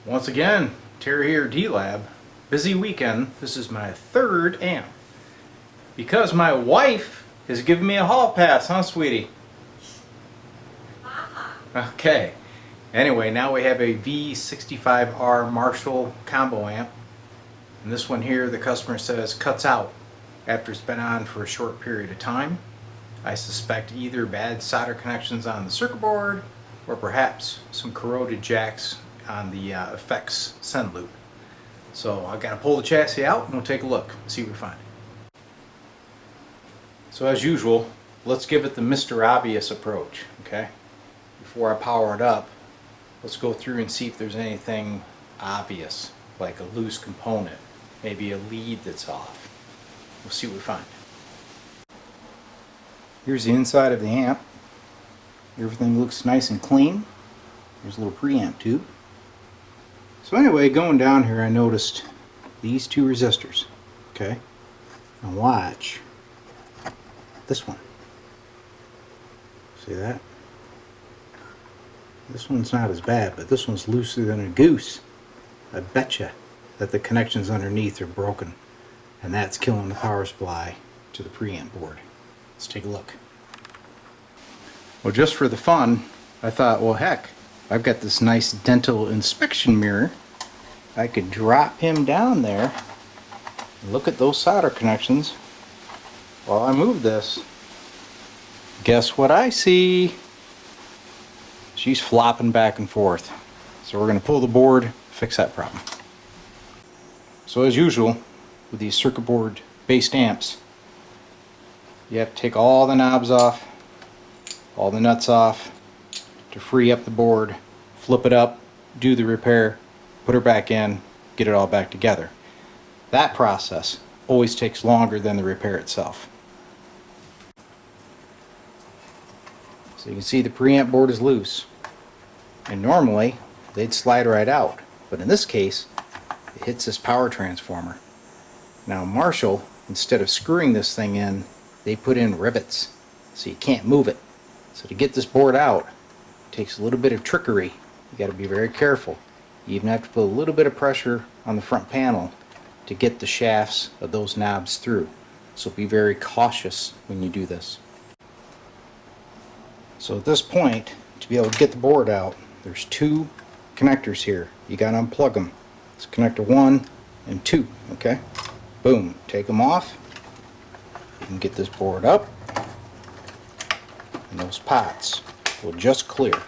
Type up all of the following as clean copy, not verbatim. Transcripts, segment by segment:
Once again, Terry here, D-Lab. Busy weekend. This is my third amp. Because my wife has given me a hall pass, huh, sweetie? Okay. Anyway, now we have a VS65R Marshall combo amp. And this one here, the customer says, cuts out after it's been on for a short period of time. I suspect either bad solder connections on the circuit board or perhaps some corroded jacks on the effects send loop. So I've got to pull the chassis out and we'll take a look and see what we find. So as usual, let's give it the Mr. Obvious approach, okay? Before I power it up, let's go through and see if there's anything obvious, like a loose component, maybe a lead that's off. We'll see what we find. Here's the inside of the amp. Everything looks nice and clean. There's a little preamp tube. So anyway, going down here, I noticed these two resistors. Okay, now watch this one. See that? This one's not as bad, but this one's looser than a goose. I betcha that the connections underneath are broken, and that's killing the power supply to the preamp board. Let's take a look. Well, just for the fun, I thought, well, heck, I've got this nice dental inspection mirror. I could drop him down there and look at those solder connections while I move this. Guess what I see? She's flopping back and forth. So we're going to pull the board, fix that problem. So as usual, with these circuit board based amps, you have to take all the knobs off, all the nuts off, to free up the board, flip it up, do the repair, put her back in, get it all back together. That process always takes longer than the repair itself. So you can see the preamp board is loose, and normally they'd slide right out, but in this case it hits this power transformer. Now Marshall, instead of screwing this thing in, they put in rivets so you can't move it. So to get this board out, it takes a little bit of trickery. You got to be very careful. You even have to put a little bit of pressure on the front panel to get the shafts of those knobs through. So be very cautious when you do this. So at this point, to be able to get the board out, there's two connectors here. You got to unplug them. It's connector 1 and 2, okay? Boom, take them off. You can get this board up, and those pots will just clear.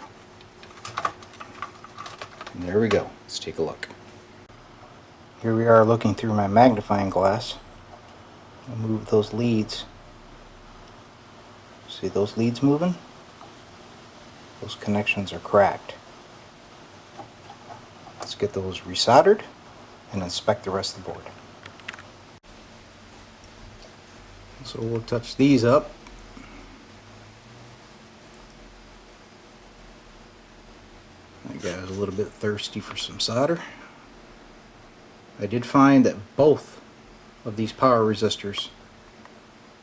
And there we go. Let's take a look. Here we are looking through my magnifying glass. I'll move those leads. See those leads moving? Those connections are cracked. Let's get those resoldered and inspect the rest of the board. So we'll touch these up. That guy was a little bit thirsty for some solder. I did find that both of these power resistors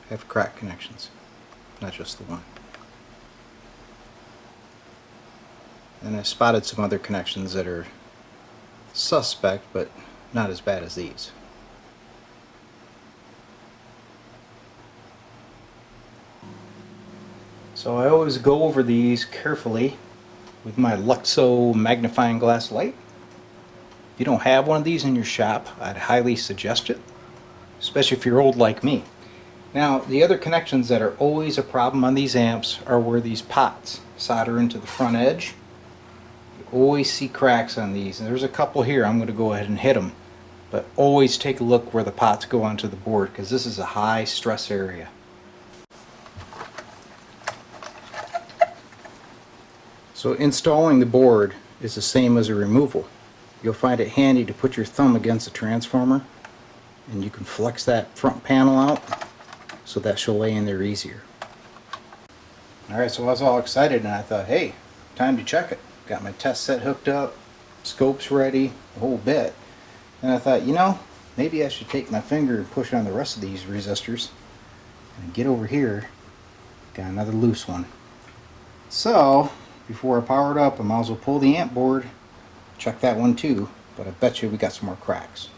have crack connections, not just the one. And I spotted some other connections that are suspect, but not as bad as these. So I always go over these carefully with my Luxo magnifying glass light. If you don't have one of these in your shop, I'd highly suggest it, especially if you're old like me. Now, the other connections that are always a problem on these amps are where these pots solder into the front edge. You always see cracks on these, and there's a couple here. I'm going to go ahead and hit them, but always take a look where the pots go onto the board, because this is a high stress area. So installing the board is the same as a removal. You'll find it handy to put your thumb against the transformer, and you can flex that front panel out so that she'll lay in there easier. Alright, so I was all excited and I thought, hey, time to check it. Got my test set hooked up, scopes ready, the whole bit. And I thought, you know, maybe I should take my finger and push on the rest of these resistors and get over here. Got another loose one. So before I power it up, I might as well pull the amp board, check that one too, but I bet you we got some more cracks.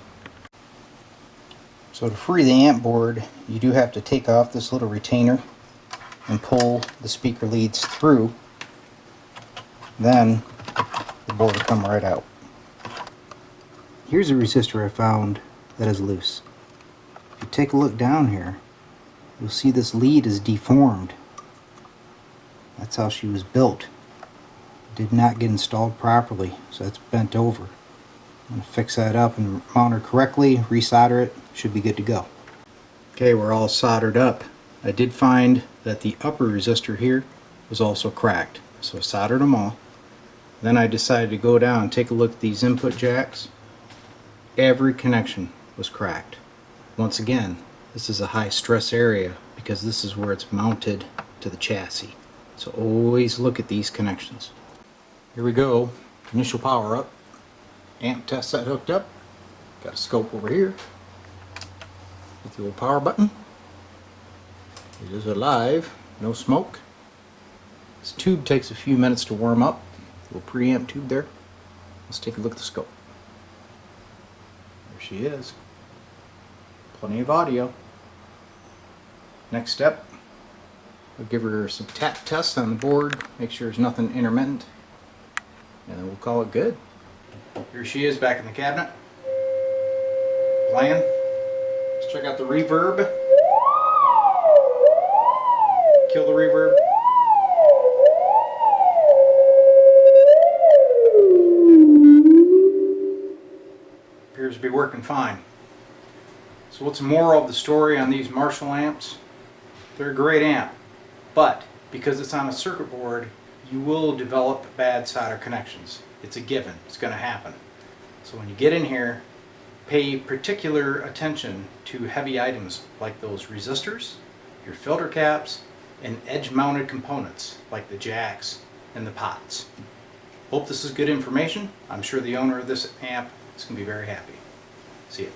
So to free the amp board, you do have to take off this little retainer and pull the speaker leads through. Then the board will come right out. Here's a resistor I found that is loose. If you take a look down here, you'll see this lead is deformed. That's how she was built. Did not get installed properly, so it's bent over. I'm going to fix that up and mount her correctly, resolder it, should be good to go. Okay, we're all soldered up. I did find that the upper resistor here was also cracked, so I soldered them all. Then I decided to go down and take a look at these input jacks. Every connection was cracked. Once again, this is a high stress area because this is where it's mounted to the chassis. So always look at these connections. Here we go, initial power up. Amp test set hooked up. Got a scope over here with the old power button. It is alive, no smoke. This tube takes a few minutes to warm up. Little preamp tube there. Let's take a look at the scope. There she is. Plenty of audio. Next step, we'll give her some tap tests on the board, make sure there's nothing intermittent, and then we'll call it good. Here she is back in the cabinet. Playing. Let's check out the reverb. Kill the reverb. Appears to be working fine. So what's the moral of the story on these Marshall amps? They're a great amp, but because it's on a circuit board, you will develop bad solder connections. It's a given. It's going to happen. So when you get in here, pay particular attention to heavy items like those resistors, your filter caps, and edge-mounted components like the jacks and the pots. Hope this is good information. I'm sure the owner of this amp is going to be very happy. See ya.